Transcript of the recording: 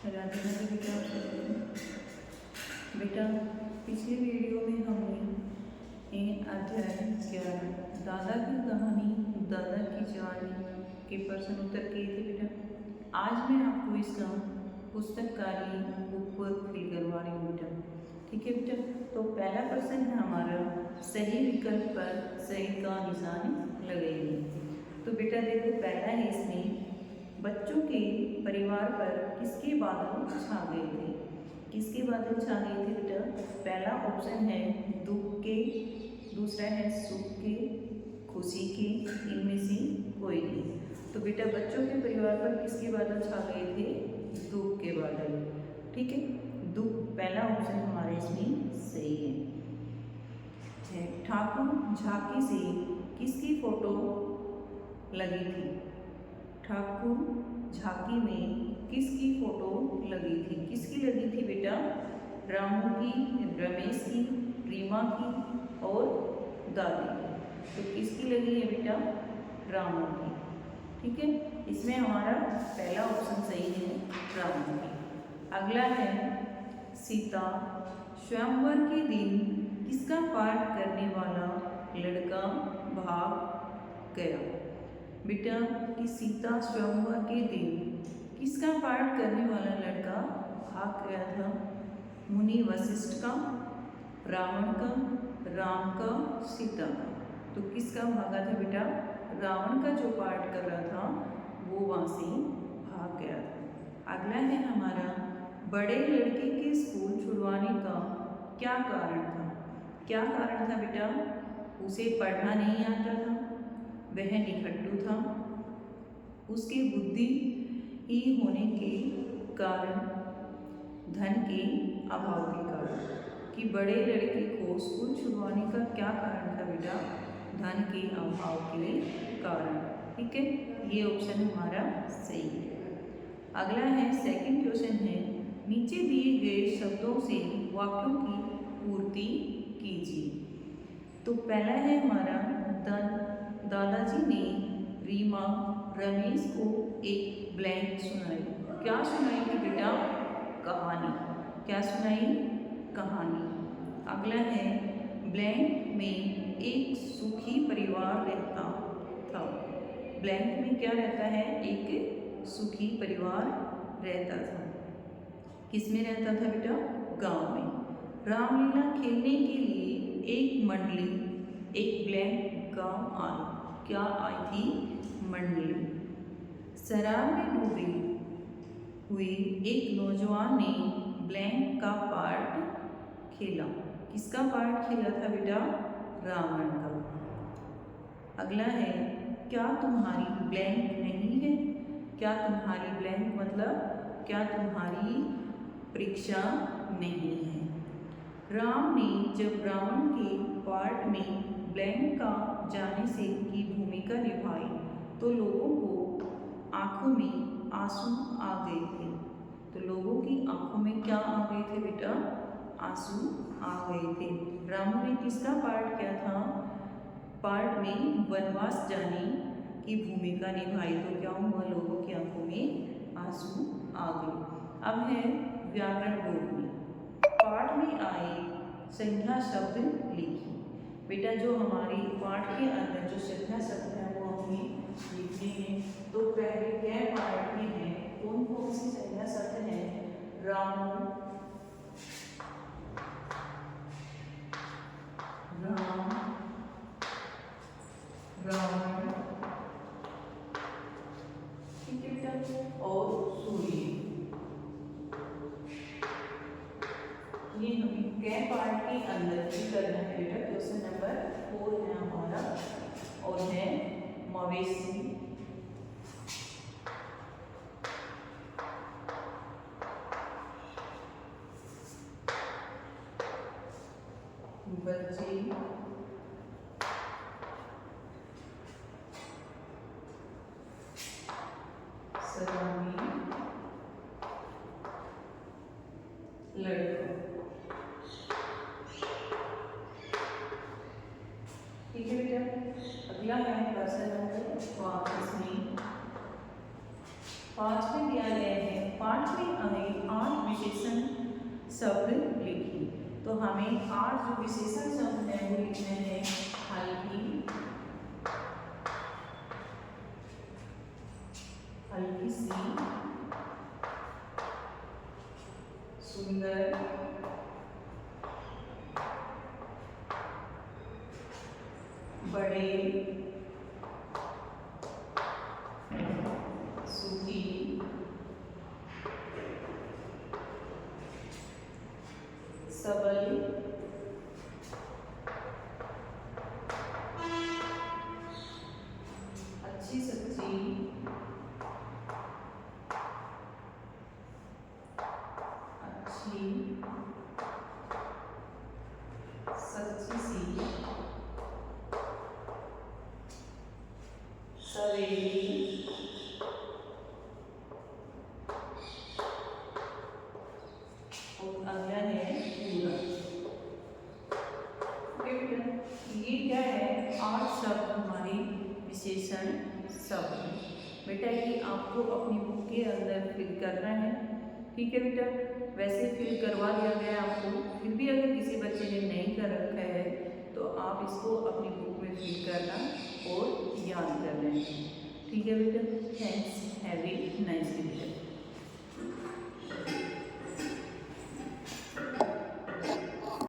राधे राधे बेटा। बेटा पिछले वीडियो में हमने अध्याय 11 दादा की कहानी दादा की जवानी के प्रश्न उत्तर किए थे बेटा। आज मैं आपको इसका पुस्तक कार्य बुक वर्क फिल करवा रही हूँ बेटा। ठीक है बेटा। तो पहला प्रश्न है हमारा, सही विकल्प पर सही का निशान लगाइए। तो बेटा देखो, पहला है इसमें बच्चों के परिवार पर किसके बादल छा गए थे। किसके बादल छा गए थे बेटा? पहला ऑप्शन है दुख के, दूसरा है सुख के, खुशी के, इनमें से कोई नहीं। तो बेटा बच्चों के परिवार पर किसके बादल छा गए थे? दुख के बादल। ठीक है, दुख पहला ऑप्शन हमारे इसमें सही है। ठाकुर झांकी से किसकी फोटो लगी थी? ठाकुर झांकी में किसकी फोटो लगी थी? किसकी लगी थी बेटा? रामू की, रमेश की, रीमा की और दादी की। तो किसकी लगी है बेटा? रामू की। ठीक है, इसमें हमारा पहला ऑप्शन सही है, रामू की। अगला है सीता स्वयंवर के दिन किसका पाठ करने वाला लड़का भाग गया? बेटा कि सीता स्वयंवर के दिन किसका पाठ करने वाला लड़का भाग गया था? मुनि वशिष्ठ का, रावण का, राम का, सीता का। तो किसका भागा था बेटा? रावण का जो पाठ कर रहा था वो वहाँ से भाग गया था। अगला है हमारा, बड़े लड़के के स्कूल छुड़वाने का क्या कारण था? क्या कारण था बेटा? उसे पढ़ना नहीं आता था, वह निखट्टू था, उसकी बुद्धिहीन होने के कारण, धन के अभाव के कारण। कि बड़े लड़के को स्कूल छुड़वाने का क्या कारण था बेटा? धन के अभाव के कारण। ठीक है, ये ऑप्शन हमारा सही है। अगला है सेकंड क्वेश्चन है, नीचे दिए गए शब्दों से वाक्यों की पूर्ति कीजिए। तो पहला है हमारा, दादाजी ने रीमा रमेश को एक ब्लैंक सुनाई। क्या सुनाई थी बेटा? कहानी। क्या सुनाई? कहानी। अगला है, ब्लैंक में एक सुखी परिवार रहता था। ब्लैंक में क्या रहता है? एक सुखी परिवार रहता था। किसमें रहता था बेटा? गांव में। रामलीला खेलने के लिए एक मंडली एक ब्लैंक गांव आई। क्या आई थी? मंडली। शराब में डूबे हुए एक नौजवान ने ब्लैंक का पार्ट खेला। किसका पार्ट खेला था बेटा? रावण का। अगला है, क्या तुम्हारी ब्लैंक नहीं है? क्या तुम्हारी ब्लैंक मतलब क्या तुम्हारी परीक्षा नहीं है? राम ने जब रावण के पार्ट में ब्लैंक का जाने से की भूमिका निभाई तो लोगों को आंखों में आंसू आ गए थे। तो लोगों की आंखों में क्या आ गए थे बेटा? आंसू आ गए थे। रामू ने किसका पार्ट किया था? पार्ट में वनवास जाने की भूमिका निभाई। तो क्या हुआ? लोगों की आंखों में आंसू आ गए। अब है व्याकरण बोर्ड में, पाठ में आए संज्ञा शब्द लिखिए। बेटा जो हमारी पाठ के अंदर जो संज्ञा शब्द है वो हमें लिखने हैं। तो पहले क्या पाठ में है, कौन कौन सी संज्ञा शब्द है? राम, राम, रावण, ठीक है बेटा, और सूर्य। ये हमें कै पार्ट के अंदर भी करना है बेटा। क्वेश्चन नंबर 4 है हमारा और है मवेशी, बच्चे, सलामी, लड़का। ठीक है बेटा। अगला है प्रश्न नंबर 5 में दिया गया है पाठ में आए 8 विशेषण शब्द लिखिए। तो हमें 8 जो विशेषण शब्द हैं वो लिखने हैं। हल्की, हल्की सी, सुंदर, बड़े, सूखी, सबल, अच्छी सच्ची, अच्छी सच्ची सी, सवेरी, और अगला है पूरा। ये क्या है? 8 शब्द हमारे विशेषण शब्द हैं। बेटा ये आपको अपनी बुक के अंदर फिल करना है, ठीक है बेटा। वैसे फिल करवा दिया गया है आपको, फिर भी अगर किसी बच्चे ने नहीं कर रखा है तो आप इसको अपनी बुक में फिल करना और याद कर लेना, ठीक है बेटा। Thanks, have a nice day बेटा।